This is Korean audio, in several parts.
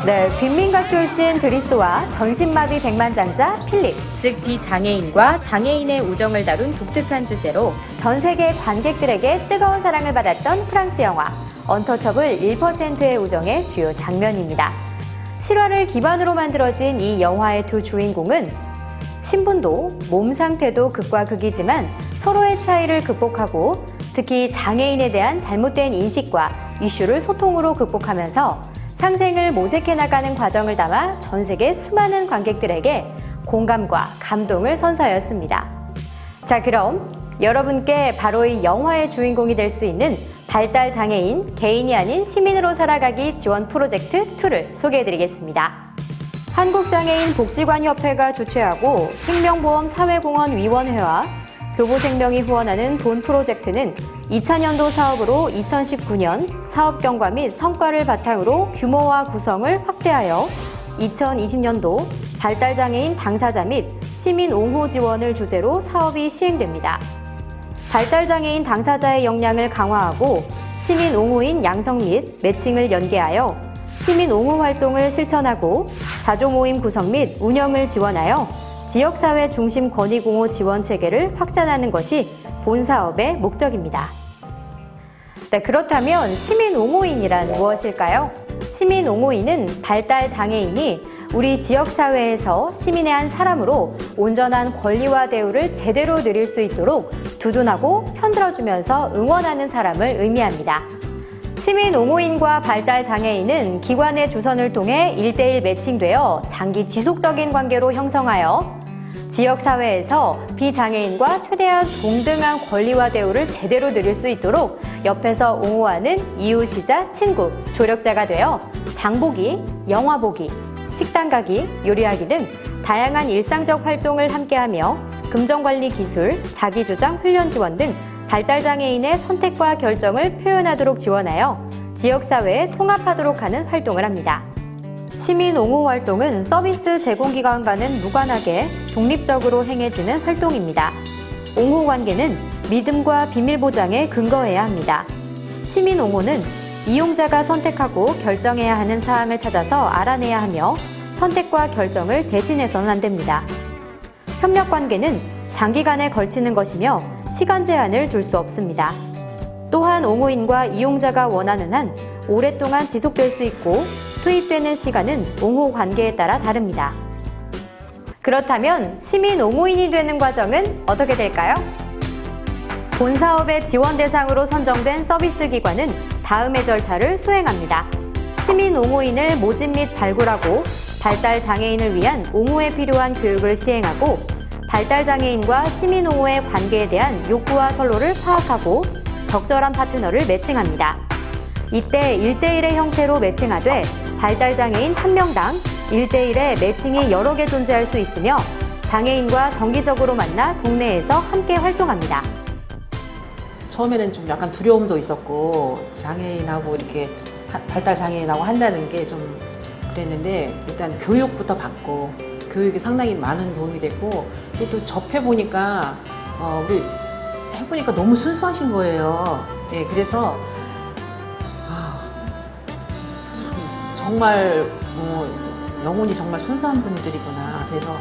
네, 빈민가 출신 드리스와 전신마비 백만장자 필립, 즉 비장애인과 장애인의 우정을 다룬 독특한 주제로 전 세계 관객들에게 뜨거운 사랑을 받았던 프랑스 영화 언터처블 1%의 우정의 주요 장면입니다. 실화를 기반으로 만들어진 이 영화의 두 주인공은 신분도 몸 상태도 극과 극이지만 서로의 차이를 극복하고 특히 장애인에 대한 잘못된 인식과 이슈를 소통으로 극복하면서 상생을 모색해 나가는 과정을 담아 전 세계 수많은 관객들에게 공감과 감동을 선사하였습니다. 자, 그럼 여러분께 바로 이 영화의 주인공이 될 수 있는 발달장애인, 개인이 아닌 시민으로 살아가기 지원 프로젝트 2를 소개해드리겠습니다. 한국장애인복지관협회가 주최하고 생명보험사회공헌위원회와 교보생명이 후원하는 본 프로젝트는 2000년도 사업으로 2019년 사업 경과 및 성과를 바탕으로 규모와 구성을 확대하여 2020년도 발달장애인 당사자 및 시민 옹호 지원을 주제로 사업이 시행됩니다. 발달장애인 당사자의 역량을 강화하고 시민 옹호인 양성 및 매칭을 연계하여 시민 옹호 활동을 실천하고 자조 모임 구성 및 운영을 지원하여 지역사회 중심 권익옹호 지원 체계를 확산하는 것이 본 사업의 목적입니다. 네, 그렇다면 시민옹호인이란 무엇일까요? 시민옹호인은 발달장애인이 우리 지역사회에서 시민의 한 사람으로 온전한 권리와 대우를 제대로 누릴 수 있도록 두둔하고 편들어주면서 응원하는 사람을 의미합니다. 시민옹호인과 발달장애인은 기관의 주선을 통해 1:1 매칭되어 장기 지속적인 관계로 형성하여 지역사회에서 비장애인과 최대한 동등한 권리와 대우를 제대로 누릴 수 있도록 옆에서 옹호하는 이웃이자 친구, 조력자가 되어 장보기, 영화보기, 식당 가기, 요리하기 등 다양한 일상적 활동을 함께하며 금전관리 기술, 자기주장 훈련 지원 등 발달장애인의 선택과 결정을 표현하도록 지원하여 지역사회에 통합하도록 하는 활동을 합니다. 시민옹호 활동은 서비스 제공기관과는 무관하게 독립적으로 행해지는 활동입니다. 옹호관계는 믿음과 비밀보장에 근거해야 합니다. 시민옹호는 이용자가 선택하고 결정해야 하는 사항을 찾아서 알아내야 하며 선택과 결정을 대신해서는 안 됩니다. 협력관계는 장기간에 걸치는 것이며 시간 제한을 둘 수 없습니다. 또한 옹호인과 이용자가 원하는 한 오랫동안 지속될 수 있고 투입되는 시간은 옹호 관계에 따라 다릅니다. 그렇다면 시민 옹호인이 되는 과정은 어떻게 될까요? 본 사업의 지원 대상으로 선정된 서비스 기관은 다음의 절차를 수행합니다. 시민 옹호인을 모집 및 발굴하고 발달장애인을 위한 옹호에 필요한 교육을 시행하고 발달장애인과 시민옹호의 관계에 대한 욕구와 선로를 파악하고 적절한 파트너를 매칭합니다. 이때 1:1의 형태로 매칭하되 발달장애인 1명당 1:1의 매칭이 여러 개 존재할 수 있으며 장애인과 정기적으로 만나 동네에서 함께 활동합니다. 처음에는 좀 약간 두려움도 있었고 장애인하고 이렇게 발달장애인하고 한다는 게 좀 그랬는데 일단 교육부터 받고 교육이 상당히 많은 도움이 됐고 또 접해보니까 우리 해보니까 너무 순수하신 거예요. 네, 그래서 정말 영혼이 정말 순수한 분들이구나. 그래서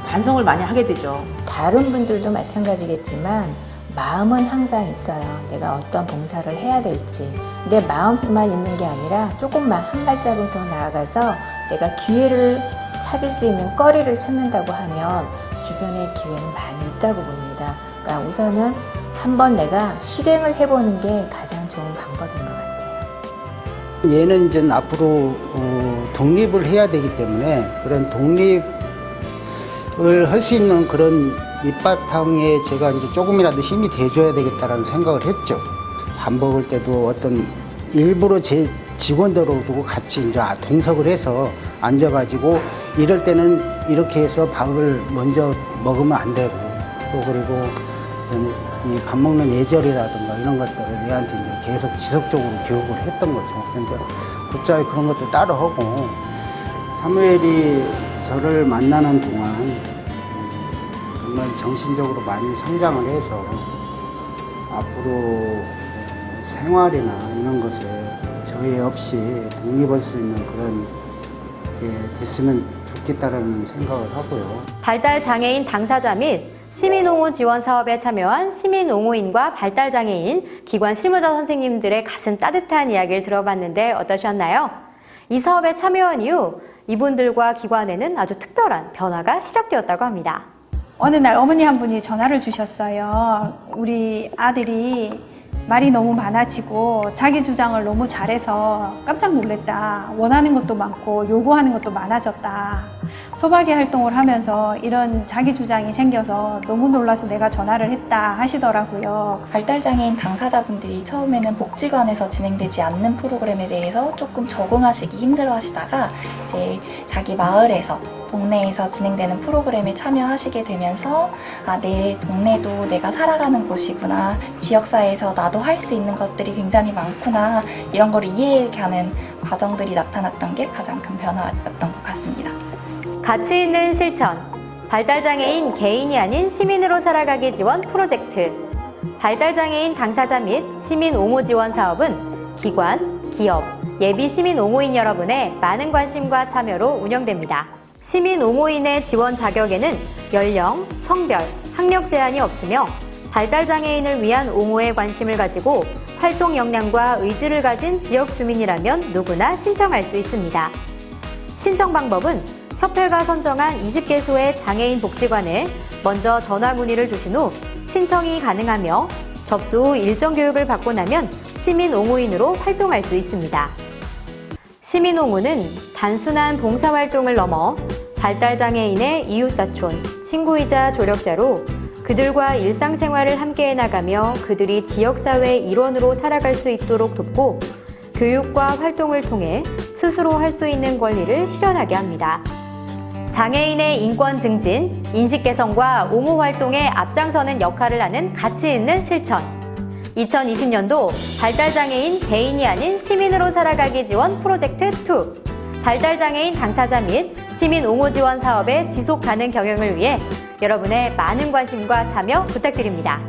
반성을 많이 하게 되죠. 다른 분들도 마찬가지겠지만 마음은 항상 있어요. 내가 어떤 봉사를 해야 될지. 내 마음만 있는 게 아니라 조금만 한 발자국 더 나아가서 내가 기회를 찾을 수 있는 거리를 찾는다고 하면 주변에 기회는 많이 있다고 봅니다. 그러니까 우선은 한번 내가 실행을 해보는 게 가장 좋은 방법인 것 같아요. 얘는 이제 앞으로 독립을 해야 되기 때문에 그런 독립을 할 수 있는 그런 밑바탕에 제가 이제 조금이라도 힘이 돼줘야 되겠다라는 생각을 했죠. 밥 먹을 때도 어떤 일부러 제 직원들하고 같이 이제 동석을 해서 앉아가지고 이럴 때는 이렇게 해서 밥을 먼저 먹으면 안 되고 또 그리고 이 밥 먹는 예절이라든가 이런 것들을 얘한테 이제 계속 지속적으로 교육을 했던 거죠. 그런데 곧잘 그런 것도 따로 하고 사무엘이 저를 만나는 동안 정말 정신적으로 많이 성장을 해서 앞으로 생활이나 이런 것에 오해 없이 독립할 수 있는 그런 게 됐으면 좋겠다라는 생각을 하고요. 발달장애인 당사자 및 시민옹호 지원 사업에 참여한 시민옹호인과 발달장애인, 기관 실무자 선생님들의 가슴 따뜻한 이야기를 들어봤는데 어떠셨나요? 이 사업에 참여한 이후 이분들과 기관에는 아주 특별한 변화가 시작되었다고 합니다. 어느 날 어머니 한 분이 전화를 주셨어요. 우리 아들이 말이 너무 많아지고 자기 주장을 너무 잘해서 깜짝 놀랐다. 원하는 것도 많고 요구하는 것도 많아졌다. 소박이 활동을 하면서 이런 자기 주장이 생겨서 너무 놀라서 내가 전화를 했다 하시더라고요. 발달장애인 당사자분들이 처음에는 복지관에서 진행되지 않는 프로그램에 대해서 조금 적응하시기 힘들어 하시다가 이제 자기 마을에서 동네에서 진행되는 프로그램에 참여하시게 되면서 아, 내 동네도 내가 살아가는 곳이구나, 지역사회에서 나도 할 수 있는 것들이 굉장히 많구나, 이런 걸 이해하는 과정들이 나타났던 게 가장 큰 변화였던 것 같습니다. 가치 있는 실천, 발달장애인 개인이 아닌 시민으로 살아가기 지원 프로젝트. 발달장애인 당사자 및 시민옹호 지원 사업은 기관, 기업, 예비 시민옹호인 여러분의 많은 관심과 참여로 운영됩니다. 시민옹호인의 지원 자격에는 연령, 성별, 학력 제한이 없으며 발달장애인을 위한 옹호에 관심을 가지고 활동 역량과 의지를 가진 지역 주민이라면 누구나 신청할 수 있습니다. 신청 방법은 협회가 선정한 20개소의 장애인 복지관에 먼저 전화 문의를 주신 후 신청이 가능하며 접수 후 일정 교육을 받고 나면 시민옹호인으로 활동할 수 있습니다. 시민옹호는 단순한 봉사활동을 넘어 발달장애인의 이웃사촌, 친구이자 조력자로 그들과 일상생활을 함께해 나가며 그들이 지역사회의 일원으로 살아갈 수 있도록 돕고 교육과 활동을 통해 스스로 할 수 있는 권리를 실현하게 합니다. 장애인의 인권 증진, 인식 개선과 옹호 활동에 앞장서는 역할을 하는 가치 있는 실천. 2020년도 발달장애인 개인이 아닌 시민으로 살아가기 지원 프로젝트 2. 발달장애인 당사자 및 시민 옹호 지원 사업의 지속 가능 경영을 위해 여러분의 많은 관심과 참여 부탁드립니다.